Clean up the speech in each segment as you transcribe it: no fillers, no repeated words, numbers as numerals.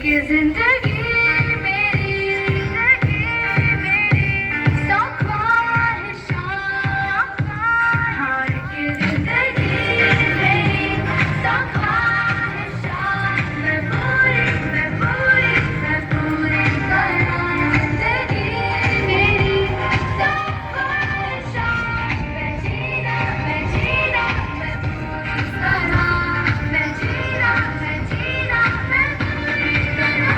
कि जिंदगी मेरी सौ ख्वाहिशां हाँ कि जिंदगी मेरी सौ ख्वाहिशां मैं पूरी करूँ जिंदगी मेरी सौ ख्वाहिशां मैं जीना मैं पूरी करूँ मैं जीना मैं पूरी करूँ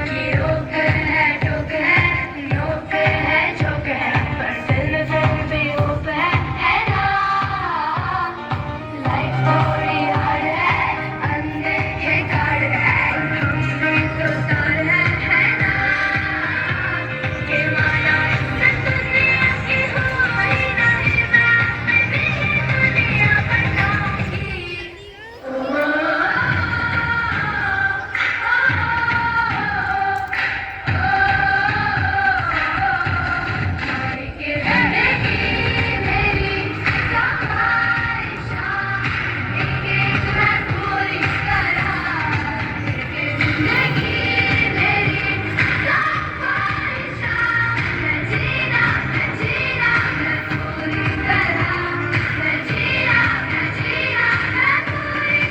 कि रोक है झोंक है पर दिल भी ऊप है ना लाइफ थोड़ी हार्ड है अनदेखे कार्ड है हम भी तो तार है ना कि माना इससे दुनिया की हो ही नहीं मैं भी दुनिया बनाऊंगी कि जिंदगी मेरी सौ ख्वाहिशां मैं पूरी करूँ कि जिंदगी मेरी सौ ख्वाहिशां मैं जीना मैं पूरी करूँ मैं जीना मैं पूरी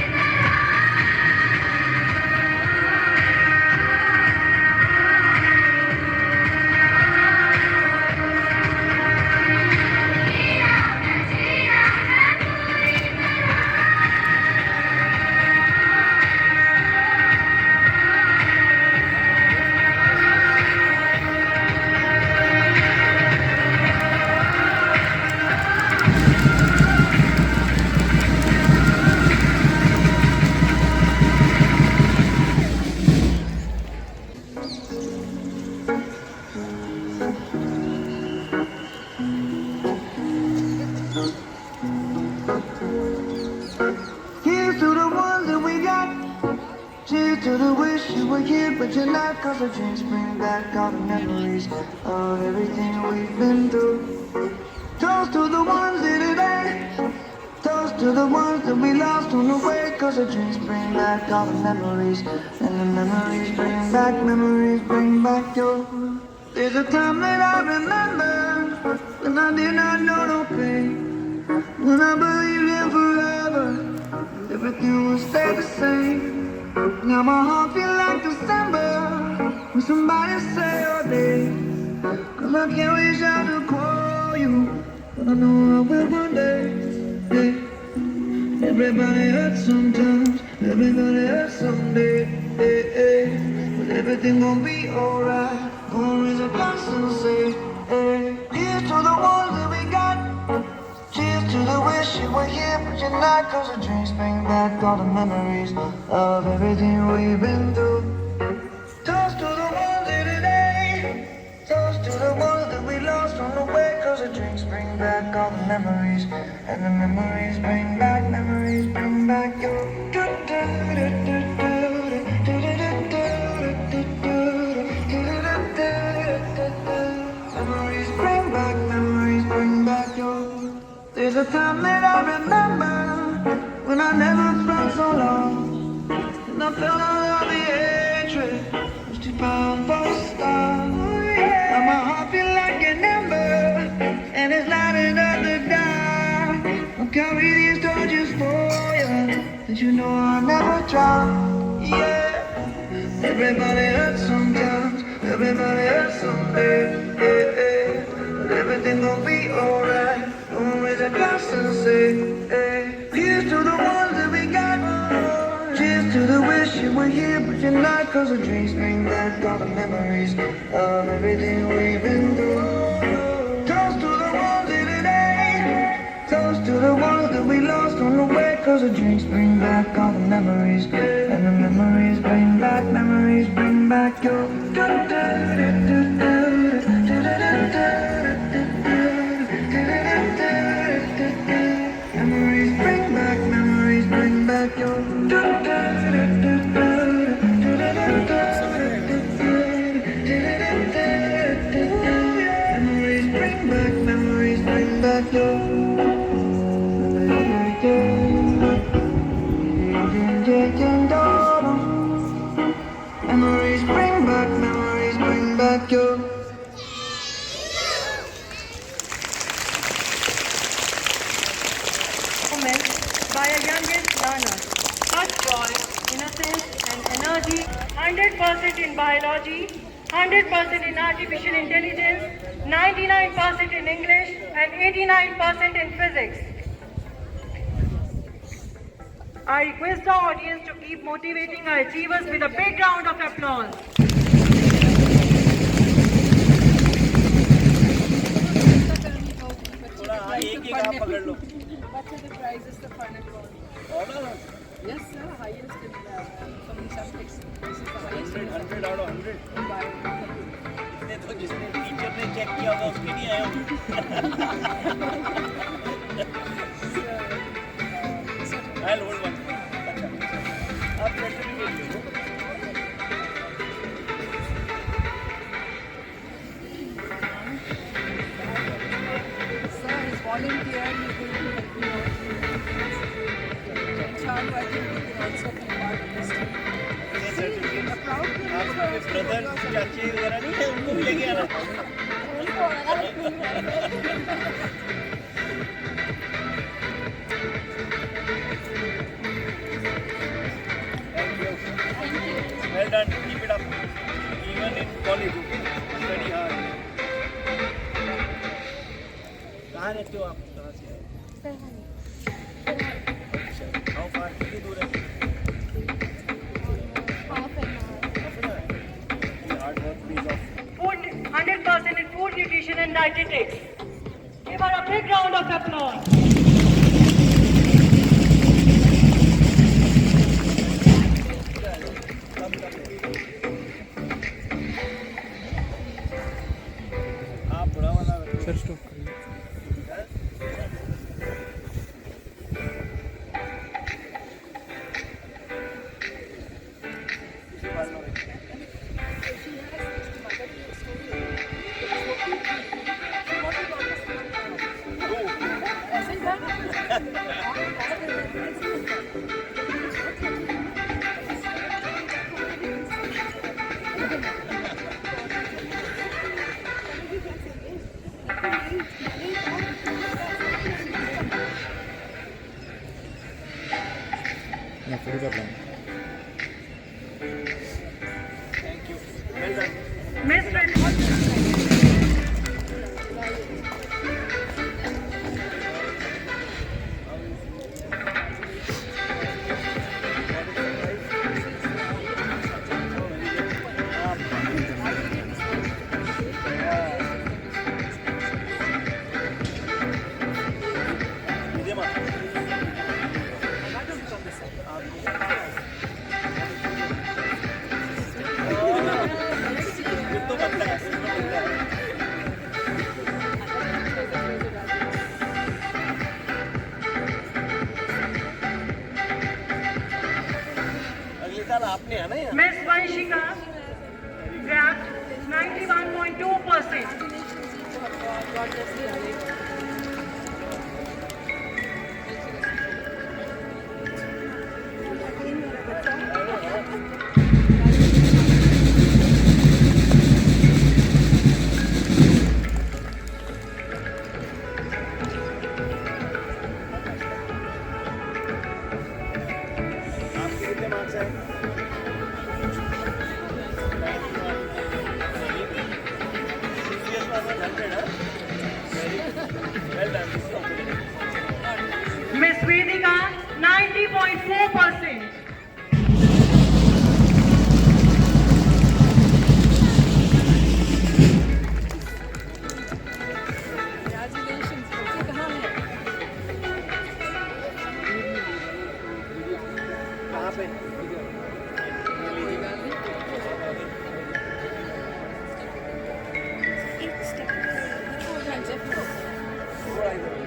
Here's to the ones that we got. Cheers to the wish you were here, but you're not. Cause the drinks bring back all the memories of everything we've been through. Toast to the ones here today. Toast to the ones that we lost on the way. Cause the drinks bring back all the memories. And the memories bring back your. There's a time that I remember when I did not know no pain. When I believed in forever, everything will stay the same. Now my heart feel like December when somebody say your name. Cause I can't reach out to call you, but I know I will one day. Yeah. Everybody hurts sometimes, everybody hurts someday. But everything gon' be alright. Gonna raise a glass and say, hey. Here's to the ones that we got. Cheers to the wish you were here, but you're not. Cause the drinks bring back all the memories of everything we've been through. Toast to the ones here today. Toast to the ones that we lost on the way. Cause the drinks bring back all the memories. And the memories bring back your. Memories bring back your. There's a time that I remember when I never felt so long, and I felt all of the hatred was too powerful to stop. Now my heart feel like an ember, and it's lighting up the dark. I'll carry these torches for you, and you know I'll never drop. Yeah, everybody hurts sometimes, everybody hurts someday. But everything gon' be alright. Don't raise a glass and say, hey. Here's to the ones that we got. Cheers to the wish you were here, but you're not. Cause the drinks bring back all the memories of everything we've been through. Toast to the ones here today. Toast to the ones that we lost on the way. Cause the drinks bring back all the memories. And the memories bring back your. back you. Memories bring back you. By a youngest learner. Such joy, innocence and energy, 100% in biology, 100% in artificial intelligence, 99% in English and 89% in physics. I request our audience to keep motivating our achievers with a big round of applause. What are the prizes the fun and ball? Yes, sir. Highest in some subjects. This is the highest in 100 out of 100 in bio. इतने तो जिसने teacher ने check किया होगा उसके नहीं आया I'll hold one. अच्छा आप certificate Sir is volunteer. He will help me out. Chalu, I think we can also be part of this team. Certificate The proud parents आपके are also ब्रदर चाची वगैरह नहीं है उनको भी लेके आना Thank you. Well done. Keep it up. Even in college, okay? Study hard. कहाँ रहते हो आप? कहाँ से? अच्छा. How far? कितनी दूर है? Half an hour. Your hard work pays off. 100% in food nutrition and dietetics. Give her a big round of applause. आप बड़ा वाला सर स्टॉप करिए मैं फिर कर रहा हूँ Thank you. Well done. Miss Red- अगले साल आपने आना है Miss Vanshika grabbed 91.2%. God bless you. आपके कितने मार्क्स हैं CCS was 100 huh? Very good. Well done. Miss Vedika 90.4%. Congratulations. बच्चे कहाँ हैं? कहाँ पे थोड़ा इधर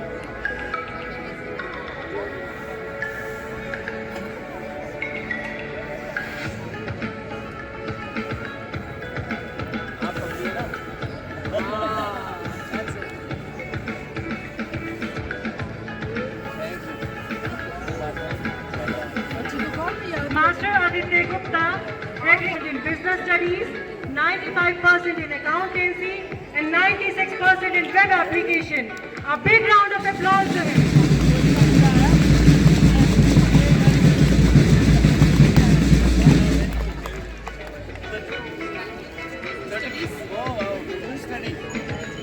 Studies, 95% in Accountancy, and 96% in Web Application. A big round of applause to him. Oh, wow. Business study.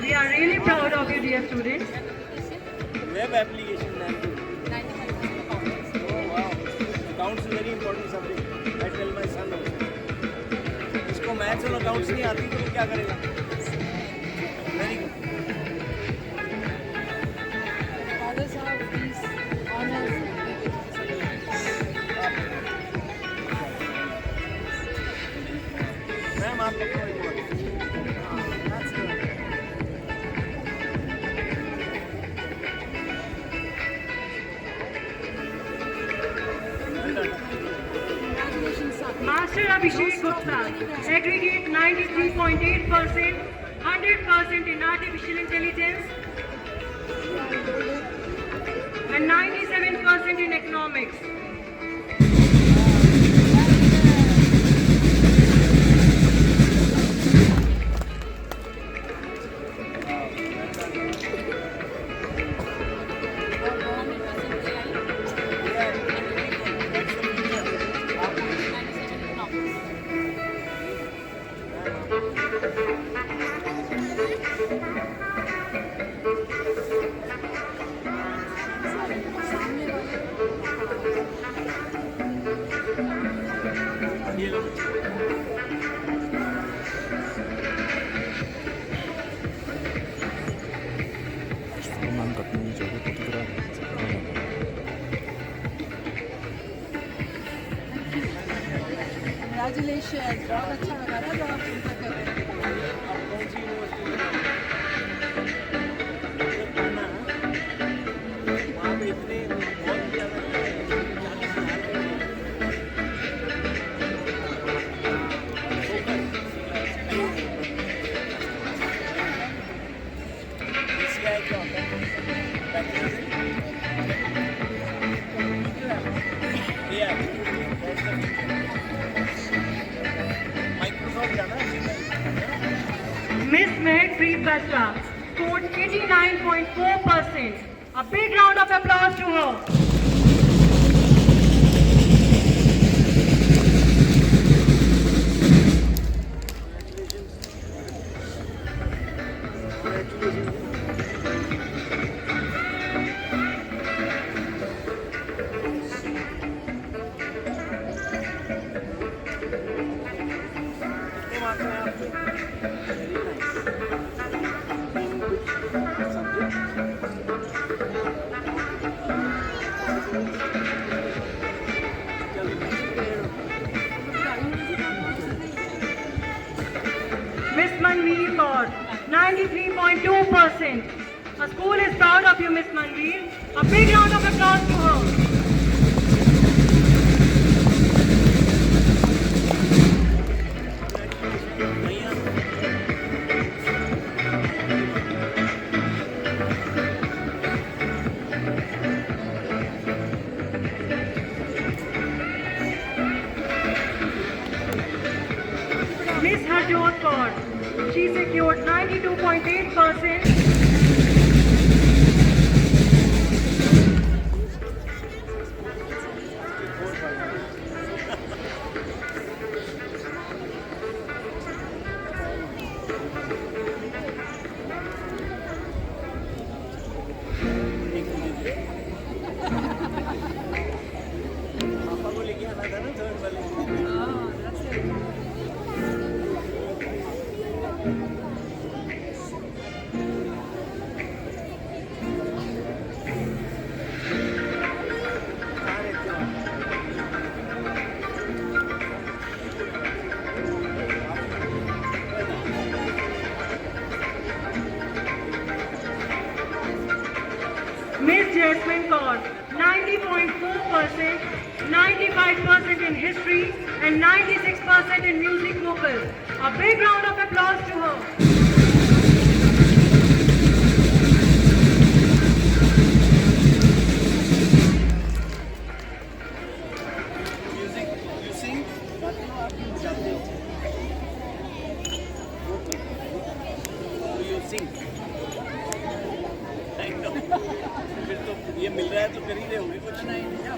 We are really proud of you, dear students. Web application. Oh, wow. Accounts is very important subject. I tell my son also. इसको maths और accounts नहीं आती तो वो क्या करेगा? Very good. Others have these honors. Ma'am आप लोग को That's good. Congratulations, son. Master Abhishek Gupta, aggregate 93.8%, 100% in Artificial Intelligence, and 97% in Economics. 만 같은 저거 어디더라? Congratulations. बहुत अच्छा लगा ना जब आप सुनते थे। कौन सी यूनिवर्सिटी में पढ़ना वहाँ पे इतने बहुत ज़्यादा 40 क्या होता है माइक्रोसॉफ्ट जाना Miss Meherpreet Batra scored 89.4%. A big round of applause to her. Miss Manveer scored 93.2%. A school is proud of you, Miss Manveer. A big round of applause to her. Miss Harjot Kaur, she secured 92.8%. पापा को लेके आना था ना third वाले Oh, that's it. कहाँ रहते हो आप? Miss Jasmine Kaur, 90.4%, 95% in history, and 96% in music vocals. A big round of applause to her. Music you sing गाते हो आप जाते हो फिर तो ये मिल रहा है तो कर ही रहे होगे कुछ। नहीं नहीं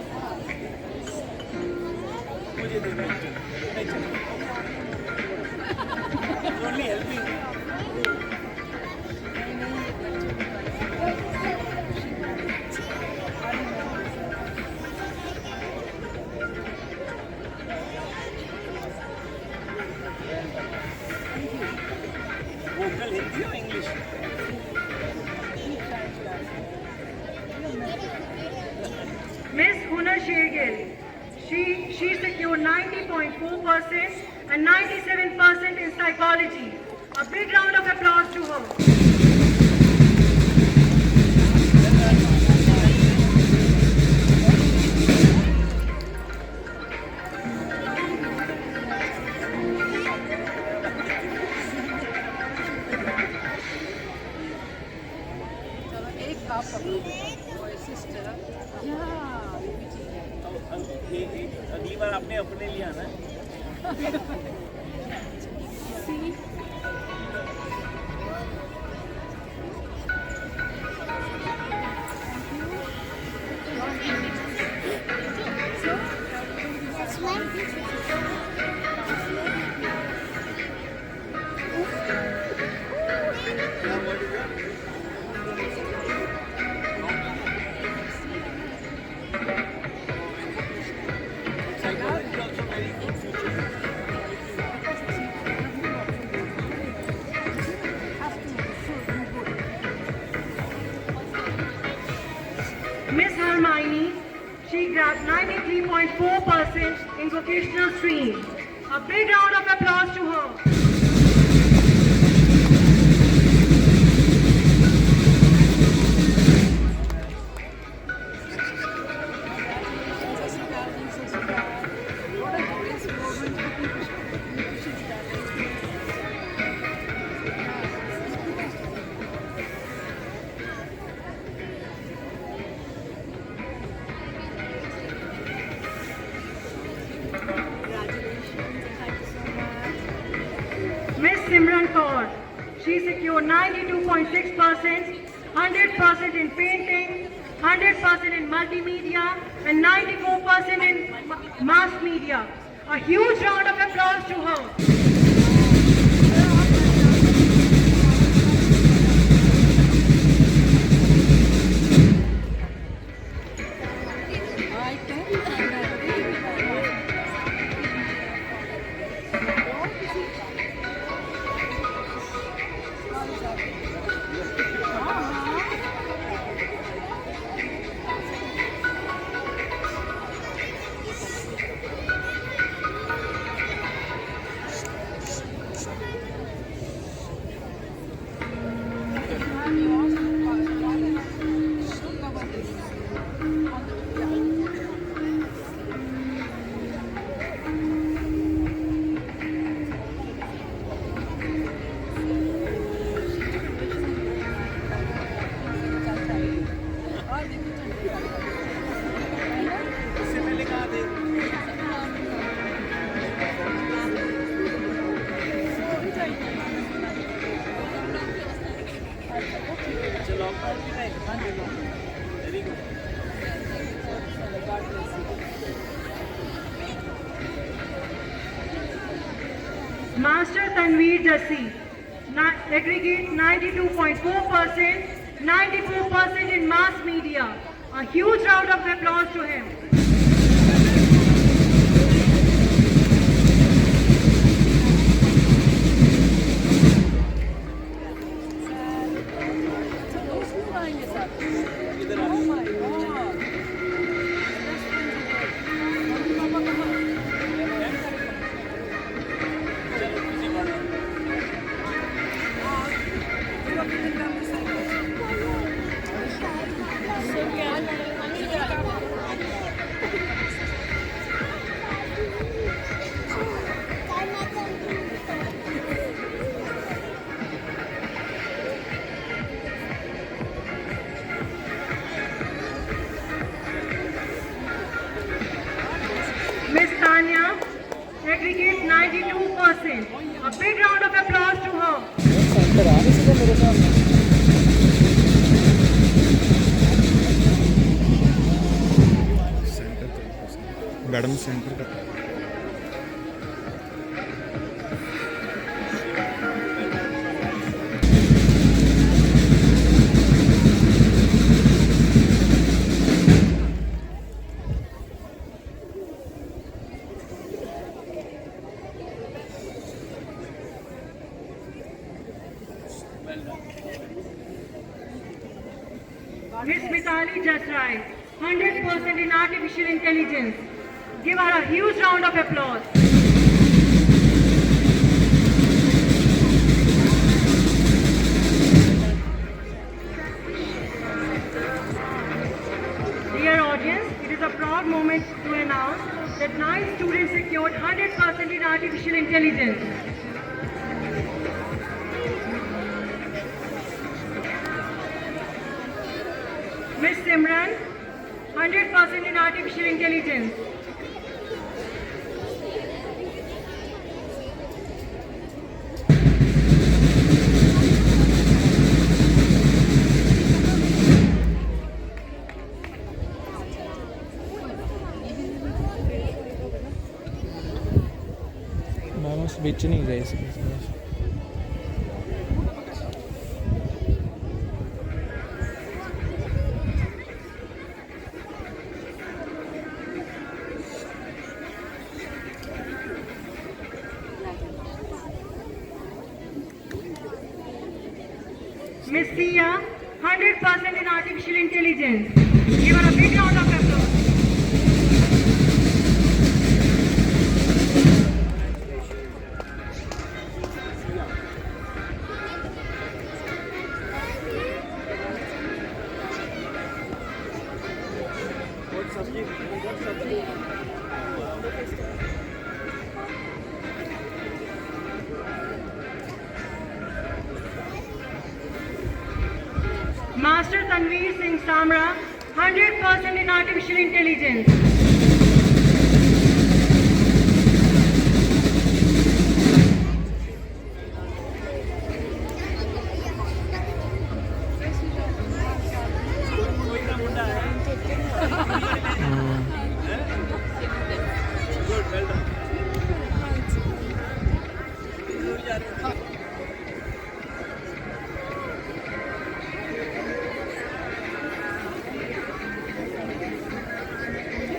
मुझे दे दो नहीं चलो ओनली हेल्पिंग। वोकल हिंदी और English? Miss Hunar Shergill, she secured 90.4% and 97% in psychology. A big round of applause to her. चलो एक आप पकड़ो सिस्टर या ये भी ठीक है अगली बार आपने अपने लिए आना है। Miss Hermione, she grabbed 93.4% in vocational stream. A big round of applause to her. Miss Simran Kaur, she secured 92.6%, 100% in painting, 100% in multimedia, and 94% in mass media. A huge round of applause to her. I can find that इससे पहले कहाँ थे? अच्छा lockdown भी नहीं। Very good. Master Tanveer Jassi, aggregate 92.4%, 94% in mass media. A huge round of applause to him. इधर Oh uh. my God. चलो पीछे बढ़ो। Miss Tanya, aggregate 92%. A big round of applause to her. Madam centre का Miss Mithali Jasrai, 100% in artificial intelligence. Give her a huge round of applause. Dear audience, it is a proud moment to announce that 9 students secured 100% in artificial intelligence. Miss Simran, 100% in artificial intelligence. Ma'am उस बीच नहीं गए इसके Miss Sia, 100% in artificial intelligence. Give her a big round of applause. What subject? What subject? Master Tanveer Singh Samra, 100% in artificial intelligence. कोई ना मुंडा है good well done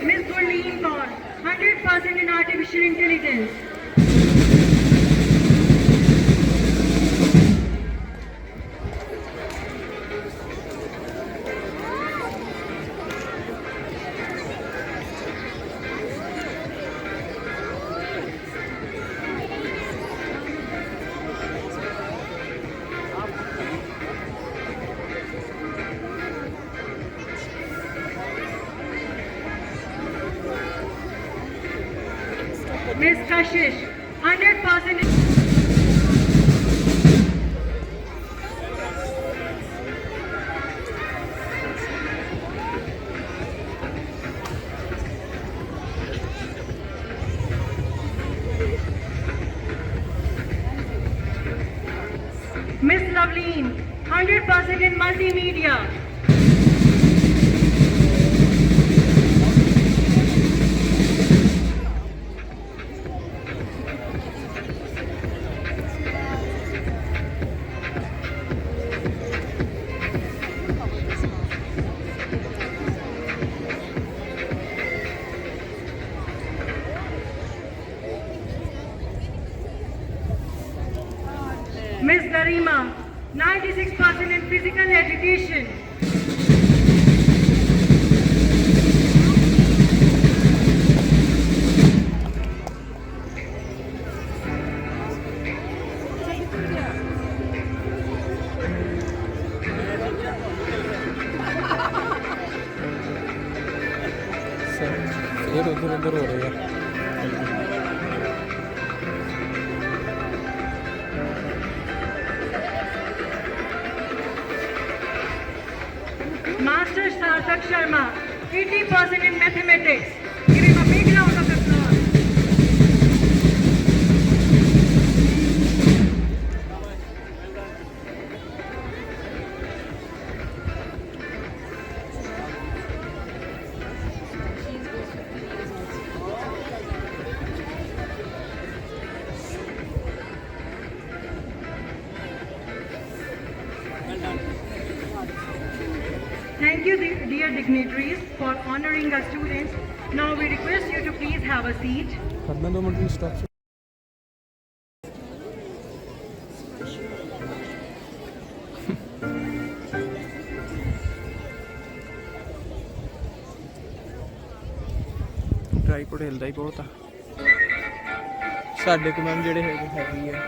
Miss Gurleen Kaur, 100% in artificial intelligence. Miss Kashish, 100% in Miss Loveleen, 100% in multimedia. Miss Garima, 96% in physical education. फिर उधर उधर हो रही है Master Sarthak Sharma, 80% in mathematics. Give him a big round of applause. Thank you, dear dignitaries, for honoring our students. Now we request you to please have a seat. करना 2 minute की stop tripod हिलदा ही बहुत आ ਸਾਡੇ ਕੋਲ ma'am ਜਿਹੜੇ ਹੈਗੀ ਆ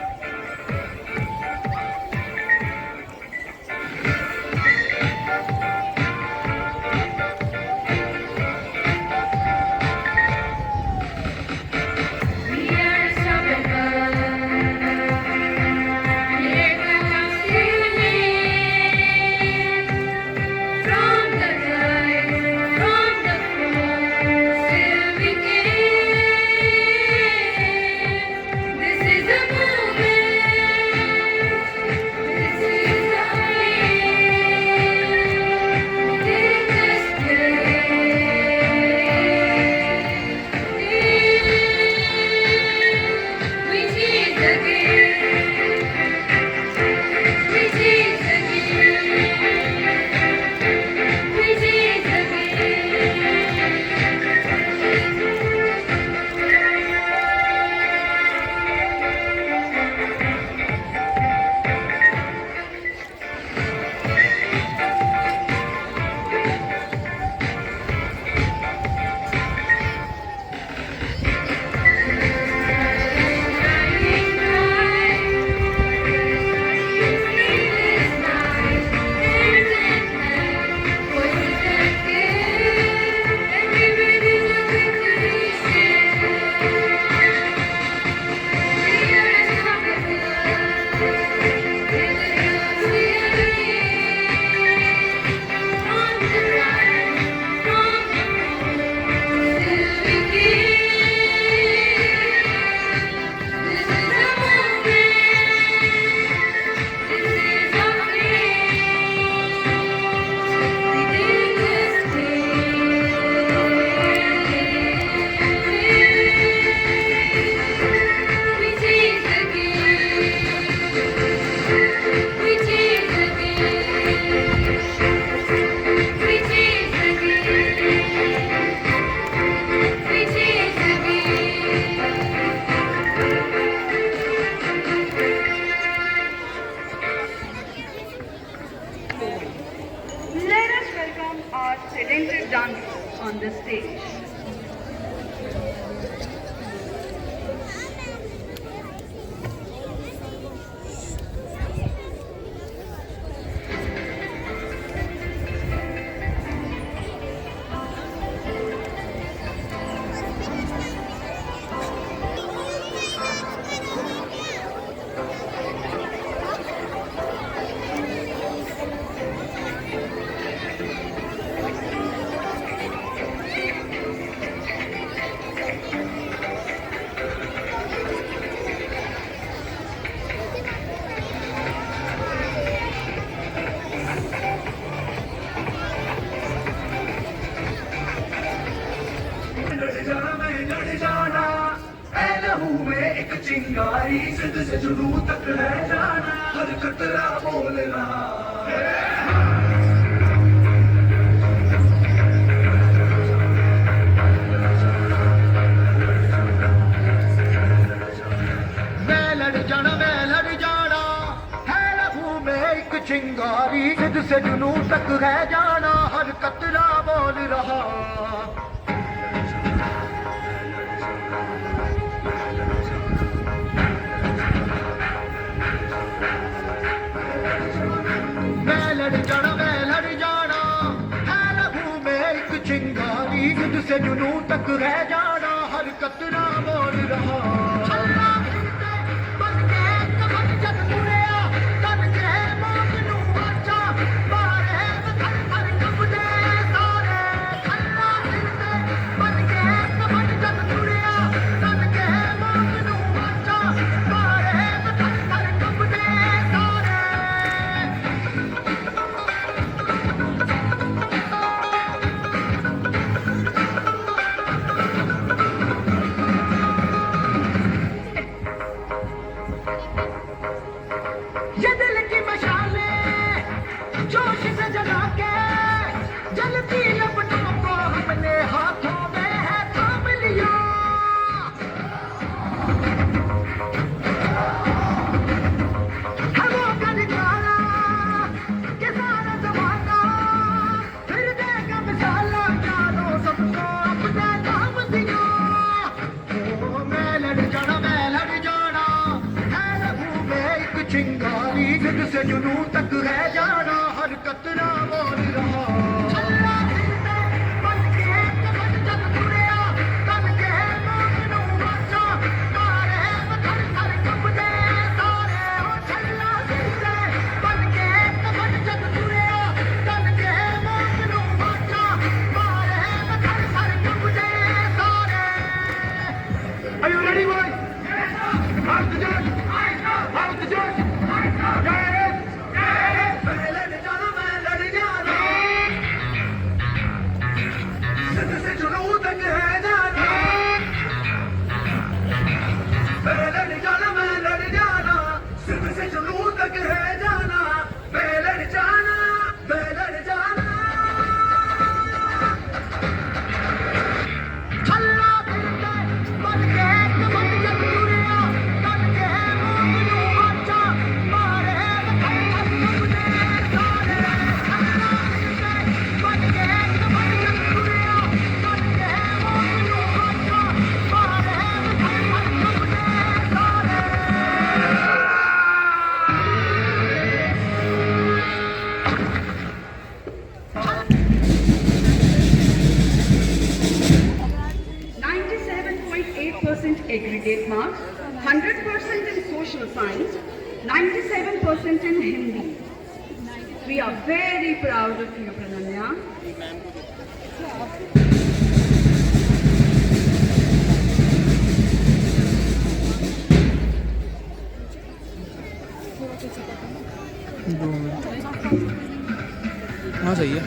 talented dancers on the stage. एक चिंगारी सिद्ध से जुनू तक है जाना हर कतरा बोल रहा मैं लड़ जाना है लहू में एक चिंगारी सिद्ध से जुनू तक है जाना हर कतरा बोल रहा से जुनू तक रह जाना हर कतरा बोल रहा बन के कमर जग मुड़िया तन के मौत नू आचा बारे थर थर कंबदे सारे अल्लाह हिलदे बन के कमर जग मुड़िया तन के मौत नू आचा बारे थर थर कंबदे सारे से जुनून तक है जाना हर कतरा बोल रहा Are you ready, boys? How's the judge? How's the judge? Yes! Yes! Let it down, man, let it down. Sit से जुनून तक है जाना let it down, man, let it down. सिर्फ से जुनून तक है जाना let it down, let it down. छल्ला फिरते बन के बन जब दुनिया तन के मुंह नु अच्छा मारे बखर मुझे सारे छल्ला फिरते बन के बन जब दुनिया तन के मुंह नु अच्छा मारे बखर मुझे सारे 97.8% aggregate marks, 100% in social science, 97% in Hindi. We are very proud of you, Prananya. हाँ सही है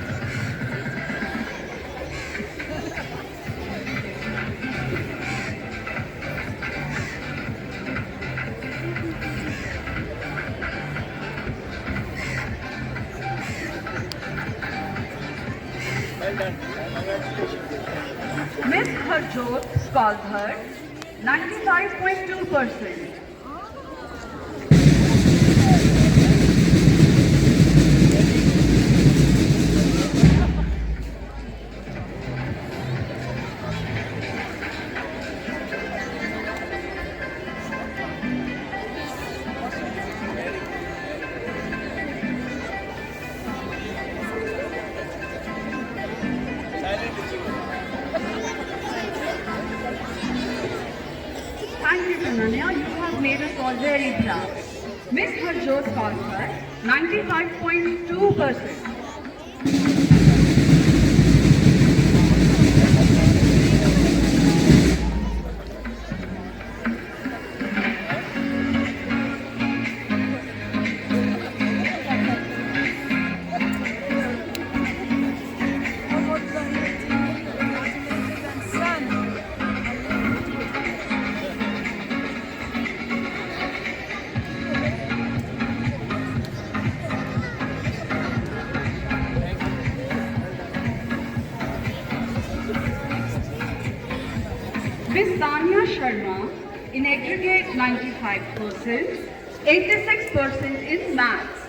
Well done. Congratulations. Miss Harjot Spaldhar, 95.2%. Silent achiever. Thank you, Prananya. You have made us all very proud. Miss Harjot Spaldhar, 95.2%. Miss Tanya Sharma, in aggregate 95%, 86% in maths.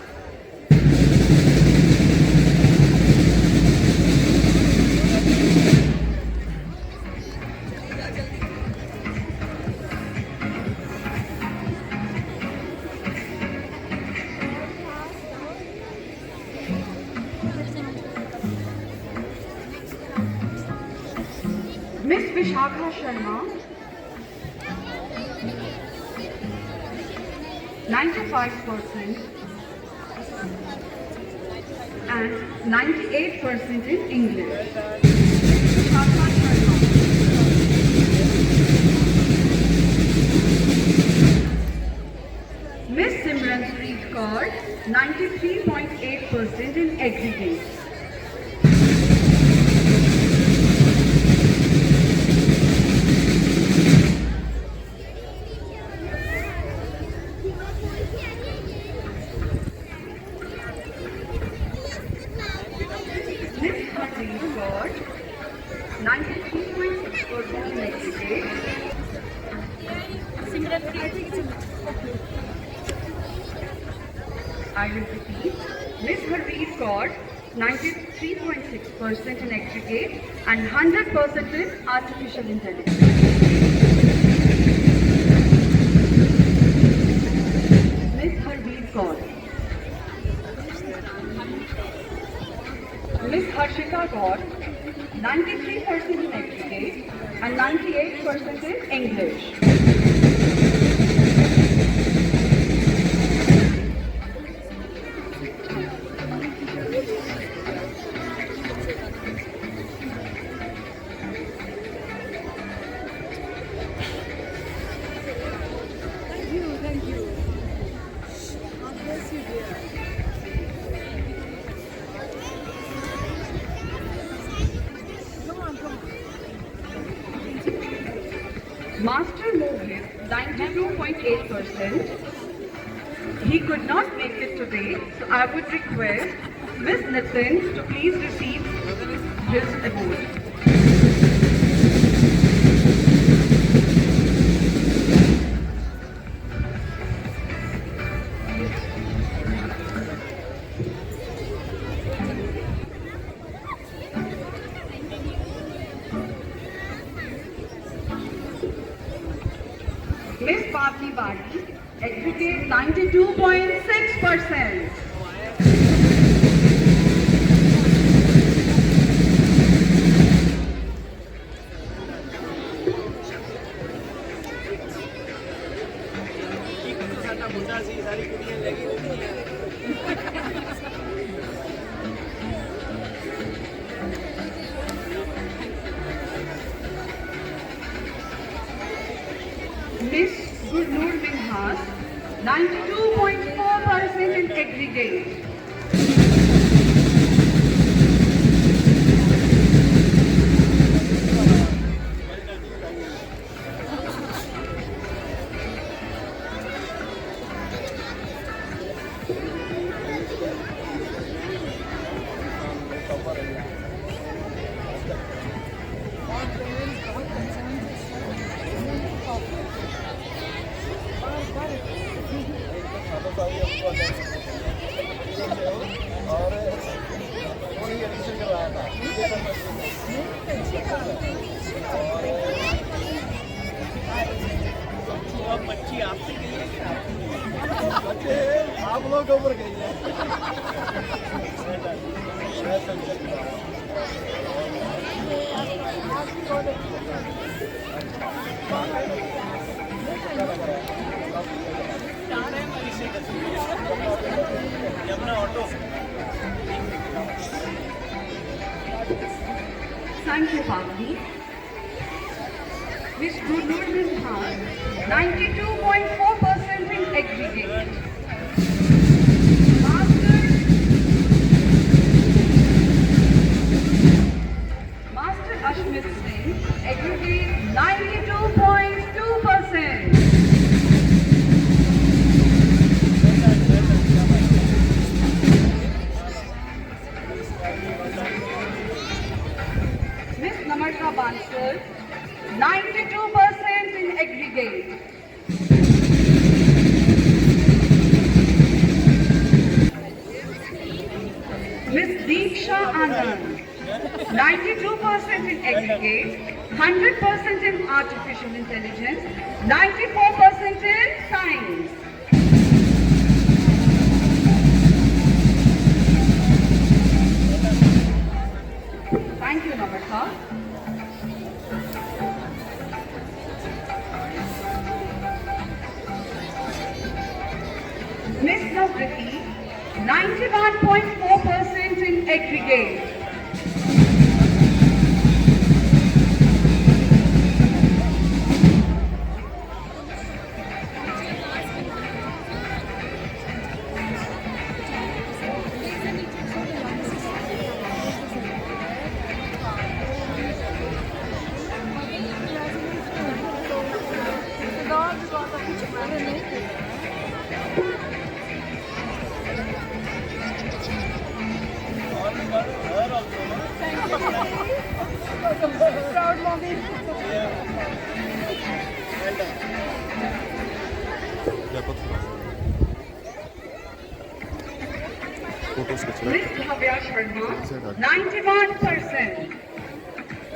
Miss Vishakha Sharma, 95% and 98% in English. Vishakha Sharma. Miss Simran Preet Kaur, 93.8% in aggregate. Miss Harpreet Kaur, 93.6% in aggregate. I will repeat. Miss Harpreet Kaur, 93.6% in aggregate and 100% in artificial intelligence. Miss Harpreet Kaur, Miss Harshita got 93% in aggregate and 98% in English. Thank you. God bless you, dear. Come on. Master Mohit, 92.8%. He could not make it today, so I would request Miss Nitin to please receive his award. Miss Pavni Badi, aggregate 92.6%. ਇੱਕ ਤਾਂ ਸਾਡਾ ਮੁੰਡਾ ਸੀ ਸਾਰੀ ਕੁੜੀਆਂ ਲੈ ਗਈ ਉਹ ਵੀ ਨਹੀਂ ਆਇਆ। Miss Gurnur Minhas, 92.4% in aggregate. अब बच्ची आपसे गई है कि आप लोग ऊपर गई है। Yamuna auto Thank you, Pavni. Miss Gurnur Minhas, 92.4% in aggregate. Master Ashmit Singh, aggregate 92.2%. Miss Namarka Bansal, 92% in aggregate. Miss Deeksha Anand, 92% in aggregate, 100% in artificial intelligence, 94% in science. Thank you, Namarka. Miss Navriti, 91.4% in aggregate. Proud mommy. Photos खींच Miss Bhavya Sharma, 91%.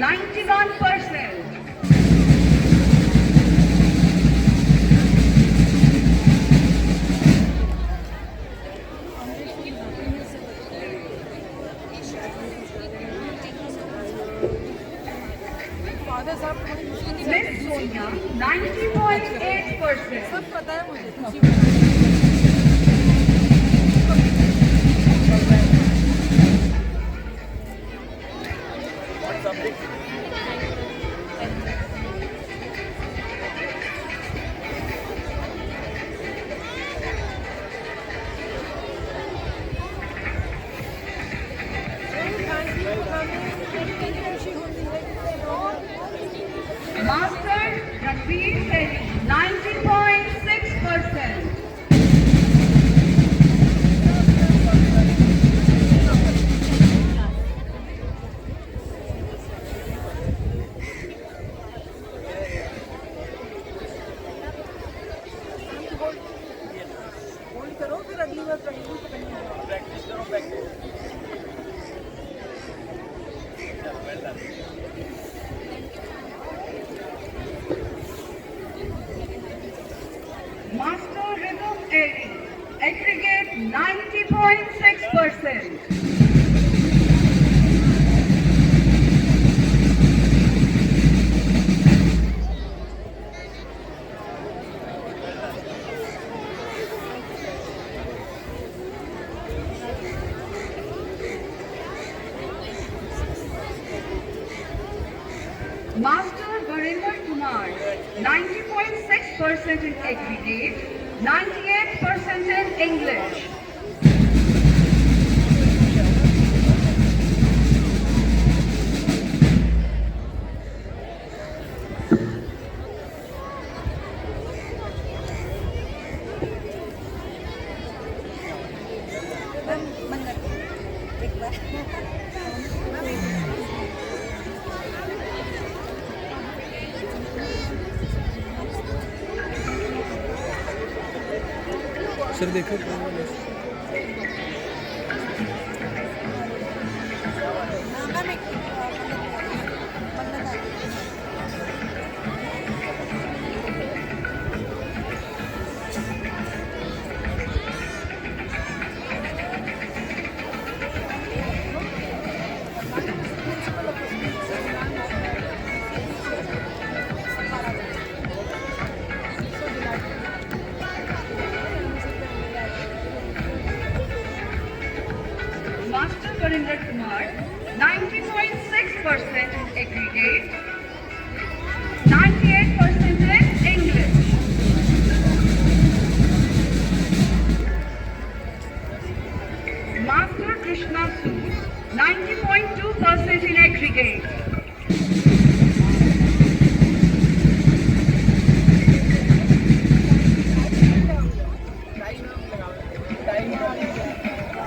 91%. Father साहब थोड़ी मुश्किल से Miss Sonia, 90.8%. सब पता है मुझे खुशी बना What subject? Master Ranveer Sehni, 90.6%. Hold करो फिर अगली बार प्रैक्टिस करनी है Practice करो practice. Well done. Master Rhythm Airy, aggregate 90.6%. Master Varinder Kumar, 90.6% in aggregate, 98% in English. Sir देखो Master Varinder Kumar, 90.6% in aggregate, 98% in English. Master Krishna Sood, 90.2% in aggregate.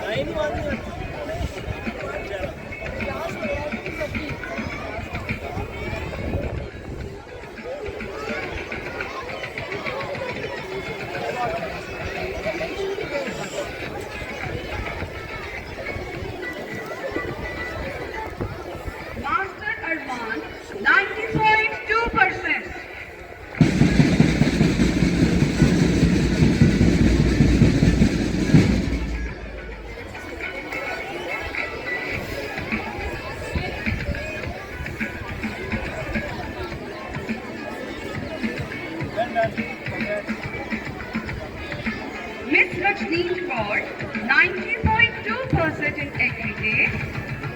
Nine one. Master Arman, 90.2%. Well done. Congrats. Miss Rajneet Kaur, 90.2% in aggregate,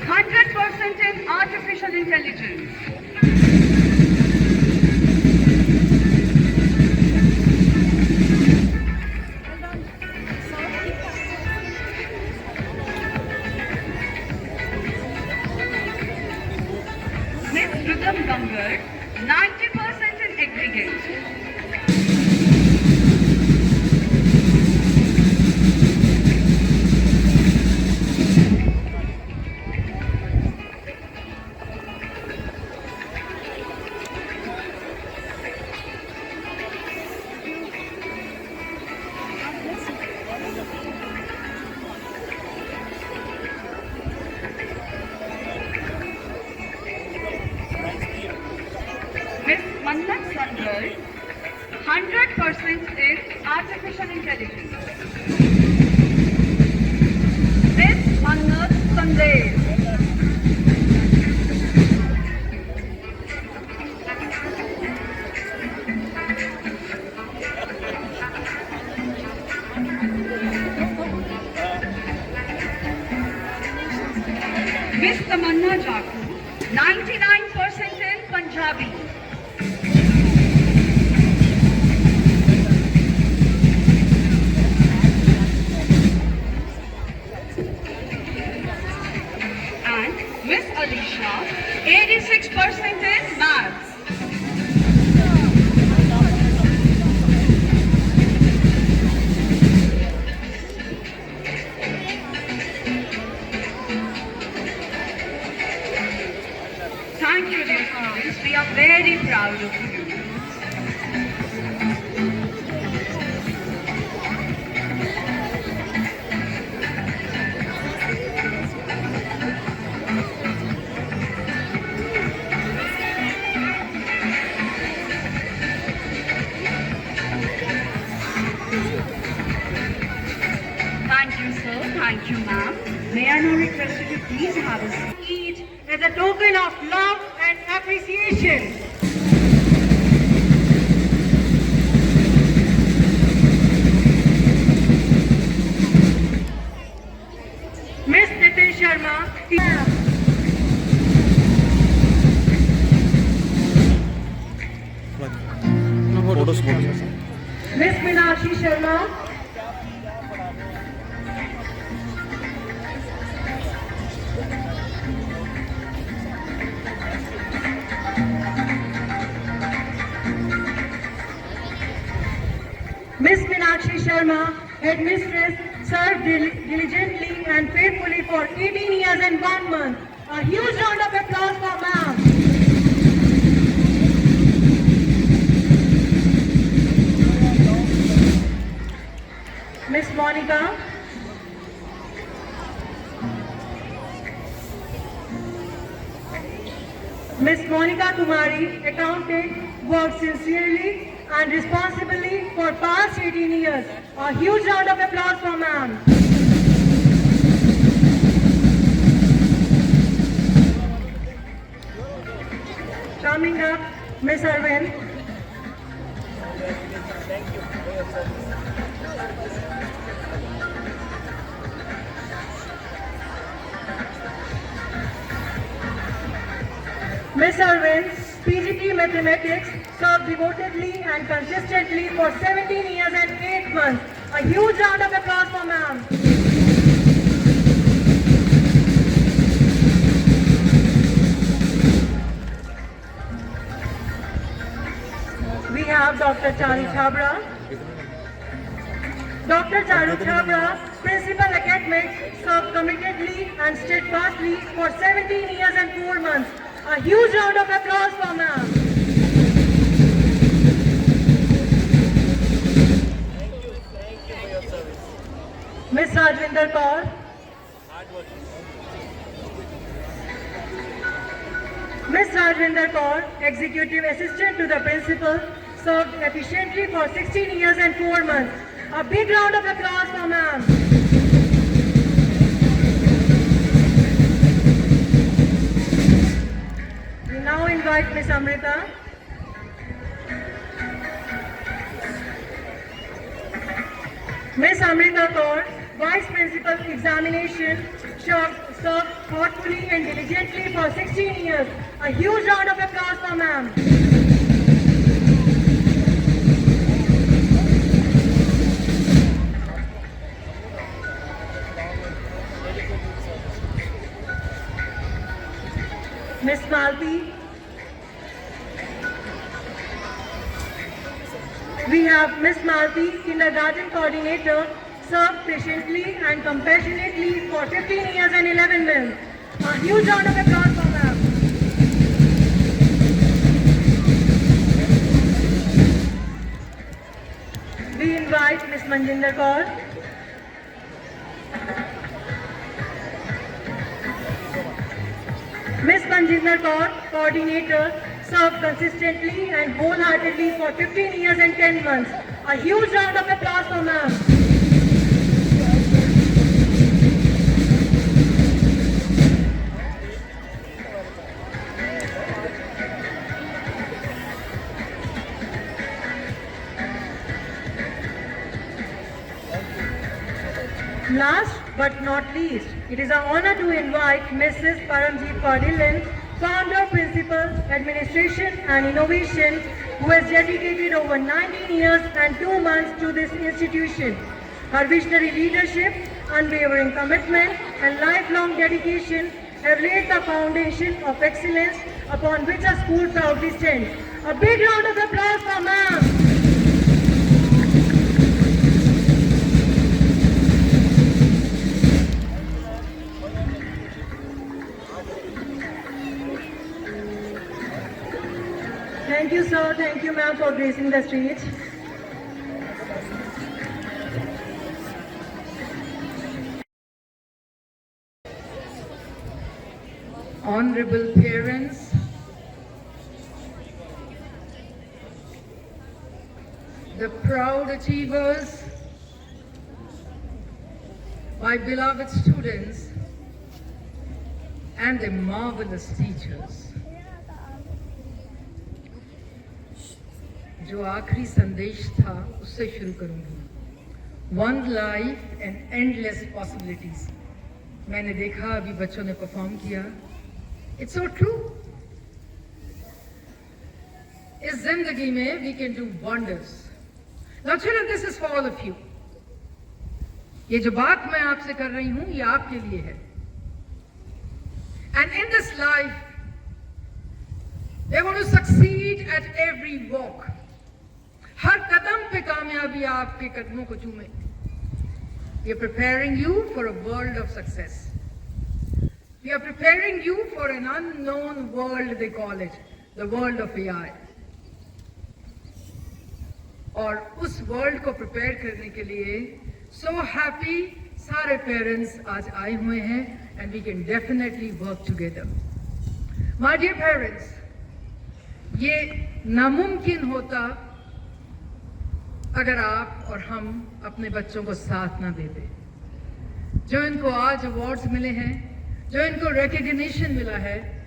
100% in artificial intelligence. Miss Rhythm Gangar, 90% in aggregate. award, 100% in artificial intelligence. Miss Mannat Sandesh. Miss Tamanna Jaku, 99% in Punjabi. And Miss Alisha, 86% in Maths. Thank you, dear students. We are very proud of you. Thank you, sir. Thank you, ma'am. May I now request you to please have a seat? Each as a token of love and appreciation. Miss Nitin Sharma. Photos Miss Meenakshi Sharma. Miss Meenakshi Sharma, headmistress, served diligently and faithfully for 18 years and 1 month. A huge round of applause for ma'am. Miss Monica. Miss Monica Kumari, accountant, worked sincerely and responsibly for past 18 years. A huge round of applause for ma'am. Coming up, Miss Arvind. Miss Arvind, PGT Mathematics, served devotedly and consistently for 17 years and 8 months. A huge round of applause for ma'am. We have Dr. Charu Chabra. Dr. Charu Chabra, Principal Academics, served committedly and steadfastly for 17 years and 4 months. A huge round of applause for ma'am. Miss Rajvinder Kaur. Miss Rajvinder Kaur, Executive Assistant to the Principal, served efficiently for 16 years and 4 months. A big round of applause for ma'am. We now invite Miss Amrita. Miss Amrita Kaur, Vice Principal Examination, served thoughtfully and diligently for 16 years. A huge round of applause for ma'am. Miss Malti. We have Miss Malti, Kindergarten Coordinator, served patiently and compassionately for 15 years and 11 months. A huge round of applause for ma'am. We invite Miss Manjinder Kaur. Miss Manjinder Kaur, Coordinator, served consistently and wholeheartedly for 15 years and 10 months. A huge round of applause for ma'am. Last but not least, it is our honor to invite Mrs. Paramjeet Paulilan, Founder, Principal, Administration and Innovation, who has dedicated over 19 years and 2 months to this institution. Her visionary leadership, unwavering commitment and lifelong dedication have laid the foundation of excellence upon which our school proudly stands. A big round of applause for ma'am. Thank you, sir. Thank you, ma'am, for gracing the stage. Honorable parents, the proud achievers, my beloved students, and the marvelous teachers. जो आखिरी संदेश था उससे शुरू करूंगी। One life and endless possibilities. मैंने देखा अभी बच्चों ने परफॉर्म किया। It's so true. इस जिंदगी में we can do wonders. Now children, this is for all of you. ये जो बात मैं आपसे कर रही हूं ये आपके लिए है। And in this life, they want to succeed at every walk. हर कदम पे कामयाबी आपके कदमों को चूमे। We are preparing you for a world of success. We are preparing you for an unknown world, they call it, the world of AI. और उस world को prepare करने के लिए so happy सारे पेरेंट्स आज आए हुए हैं and we can definitely work together. My dear parents, ये नामुमकिन होता अगर आप और हम अपने बच्चों को साथ ना देते। जो इनको आज अवार्ड्स मिले हैं, जो इनको रिकॉग्निशन मिला है,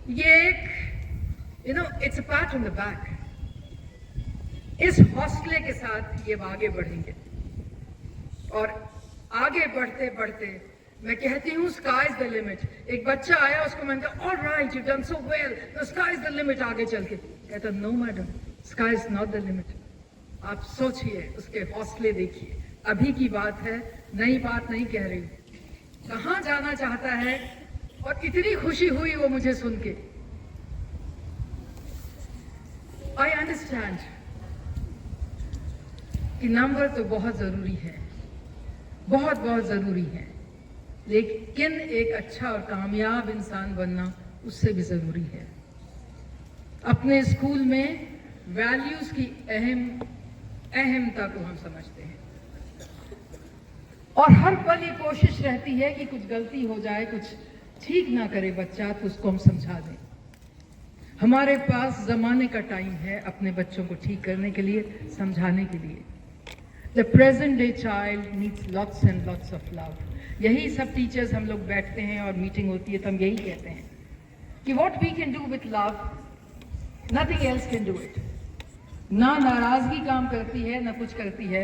ये एक it's a PAT on the back. इस हौसले के साथ ये आगे बढ़ेंगे और आगे बढ़ते बढ़ते मैं कहती हूँ स्काई इज द लिमिट। एक बच्चा आया, उसको मैंने कहा alright you done so well, the sky is the limit. आगे चल के कहता no madam, sky is not the limit. आप सोचिए, उसके हौसले देखिए। अभी की बात है, नई बात नहीं कह रही। कहाँ जाना चाहता है और इतनी खुशी हुई वो मुझे सुन के। आई अंडरस्टैंड कि नंबर तो बहुत जरूरी है, बहुत बहुत जरूरी है, लेकिन एक अच्छा और कामयाब इंसान बनना उससे भी जरूरी है। अपने स्कूल में वैल्यूज की अहमता को हम समझते हैं और हर पल ये कोशिश रहती है कि कुछ गलती हो जाए, कुछ ठीक ना करे बच्चा तो उसको हम समझा दें। हमारे पास जमाने का टाइम है अपने बच्चों को ठीक करने के लिए, समझाने के लिए। The present day child needs lots and lots of love. यही सब टीचर्स हम लोग बैठते हैं और मीटिंग होती है तो हम यही कहते हैं कि what we can do with love, nothing else can do it. ना नाराजगी काम करती है, ना कुछ करती है।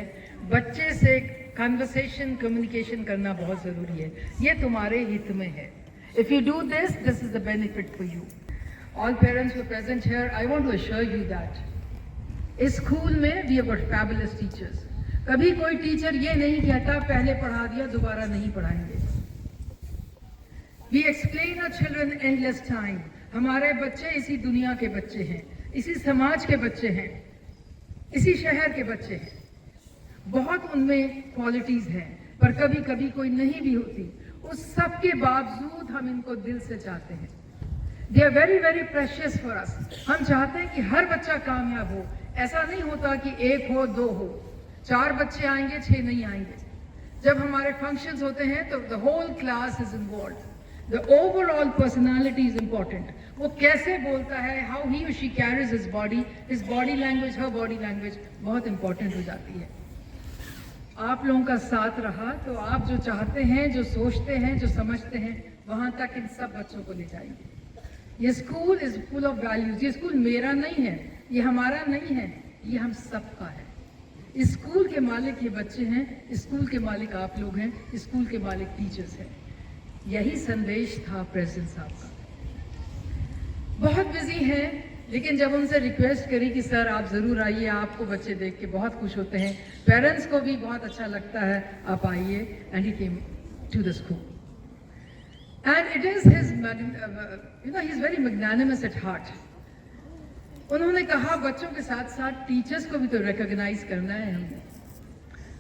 बच्चे से कन्वर्सेशन, कम्युनिकेशन करना बहुत जरूरी है। ये तुम्हारे हित में है। If you do this, this is the benefit for you. All parents who are present here, I want to assure you that इस स्कूल में we have got fabulous teachers. कभी कोई टीचर ये नहीं कहता पहले पढ़ा दिया दोबारा नहीं पढ़ाएंगे। We explain our children endless time. हमारे बच्चे इसी दुनिया के बच्चे हैं, इसी समाज के बच्चे हैं, इसी शहर के बच्चे हैं। बहुत उनमें क्वालिटीज हैं, पर कभी कभी कोई नहीं भी होती। उस सब के बावजूद हम इनको दिल से चाहते हैं। They are very very precious for us. हम चाहते हैं कि हर बच्चा कामयाब हो। ऐसा नहीं होता कि एक हो, दो हो, 4 बच्चे आएंगे, 6 नहीं आएंगे। जब हमारे फंक्शंस होते हैं तो the whole class is involve. The overall personality is important. वो कैसे बोलता है, हाउ ही और she carries his body language, her body language बहुत इंपॉर्टेंट हो जाती है। आप लोगों का साथ रहा तो आप जो चाहते हैं, जो सोचते हैं, जो समझते हैं, वहां तक इन सब बच्चों को ले जाएंगे। ये school is full of values. ये स्कूल मेरा नहीं है, ये हमारा नहीं है, ये हम सबका है। इस स्कूल के मालिक ये बच्चे हैं, स्कूल के मालिक आप लोग हैं, स्कूल के मालिक टीचर्स हैं। यही संदेश था प्रेसिडेंट साहब का। बहुत बिजी हैं, लेकिन जब उनसे रिक्वेस्ट करी कि सर आप ज़रूर आइए, आपको बच्चे देख के बहुत खुश होते हैं, पेरेंट्स को भी बहुत अच्छा लगता है, आप आइए, and he came to the school. And it is his he is very magnanimous at heart. उन्होंने कहा बच्चों के साथ साथ टीचर्स को भी तो रिकॉग्नाइज करना है हमने।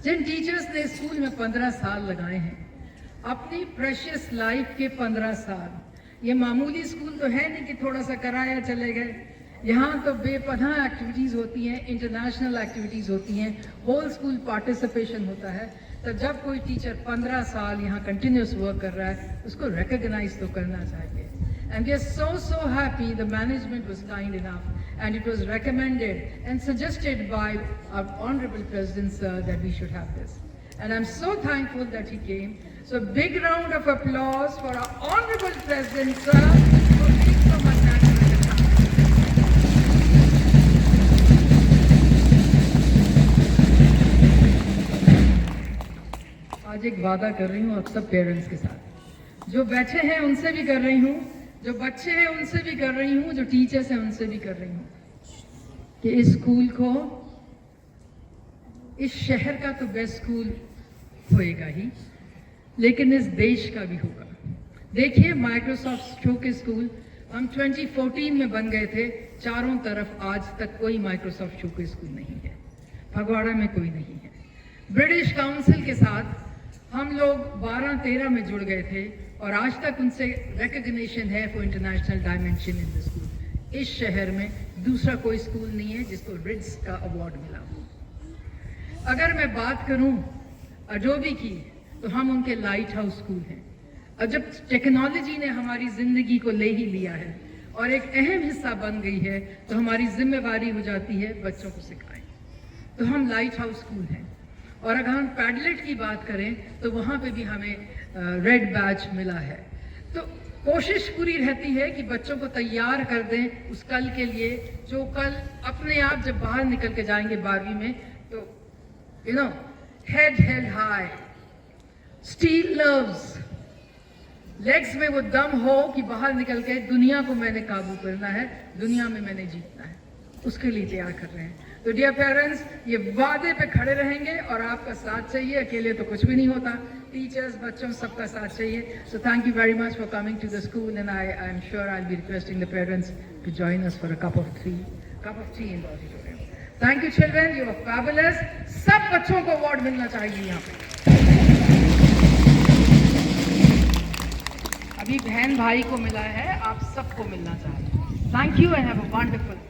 जिन टीचर्स ने स्कूल में 15 साल लगाए हैं, अपनी प्रेशियस लाइफ के 15 साल, ये मामूली स्कूल तो है नहीं कि थोड़ा सा कराया चले गए। यहाँ तो बेपनाह एक्टिविटीज़ होती हैं, इंटरनेशनल एक्टिविटीज़ होती हैं, होल स्कूल पार्टिसिपेशन होता है। तो जब कोई टीचर 15 साल यहाँ कंटिन्यूस वर्क कर रहा है, उसको रिकॉग्नाइज तो करना चाहिए। And we are so happy the management was kind enough and it was recommended and suggested by our honorable president sir that we should have this. And I'm so thankful that he came. So big round of applause for our honorable president sir for being so magnanimous. आज एक वादा कर रही हूँ आप सब parents के साथ, जो बैठे हैं उनसे भी कर रही हूँ, जो बच्चे हैं उनसे भी कर रही हूँ, जो टीचर्स हैं उनसे भी कर रही हूँ, कि इस स्कूल को, इस शहर का तो बेस्ट स्कूल होएगा ही, लेकिन इस देश का भी होगा। देखिए माइक्रोसॉफ्ट शोके स्कूल हम 2014 में बन गए थे, चारों तरफ आज तक कोई माइक्रोसॉफ्ट शोके स्कूल नहीं है, फगवाड़ा में कोई नहीं है। ब्रिटिश काउंसिल के साथ हम लोग 12-13 में जुड़ गए थे और आज तक उनसे रिकॉग्निशन है for international dimension in the school. इस शहर में दूसरा कोई स्कूल नहीं है जिसको रिट्स का अवार्ड मिला हो। अगर मैं बात करूं अडोबी की, तो हम उनके लाइट हाउस स्कूल हैं। और जब टेक्नोलॉजी ने हमारी जिंदगी को ले ही लिया है और एक अहम हिस्सा बन गई है, तो हमारी जिम्मेवारी हो जाती है बच्चों को सिखाएं। तो हम लाइट हाउस स्कूल हैं। और अगर हम पैडलेट की बात करें तो वहाँ पे भी हमें रेड बैच मिला है। तो कोशिश पूरी रहती है कि बच्चों को तैयार कर दें उस कल के लिए, जो कल अपने आप जब बाहर निकल के जाएंगे 12वीं में, तो you know head held high, steel nerves, legs में वो दम हो कि बाहर निकल के दुनिया को मैंने काबू करना है, दुनिया में मैंने जीतना है, उसके लिए तैयार कर रहे हैं। तो डियर पेरेंट्स, ये वादे पे खड़े रहेंगे और आपका साथ चाहिए, अकेले तो कुछ भी नहीं होता, टीचर्स, बच्चों, सबका साथ चाहिए। So thank you very much for coming to the school and I am sure I will be requesting the parents to join us for a cup of tea in the auditorium. Thank you children, you are fabulous. सब बच्चों को award मिलना चाहिए यहाँ पे। अभी बहन भाई को मिला है, आप सबको मिलना चाहिए। Thank you and have a wonderful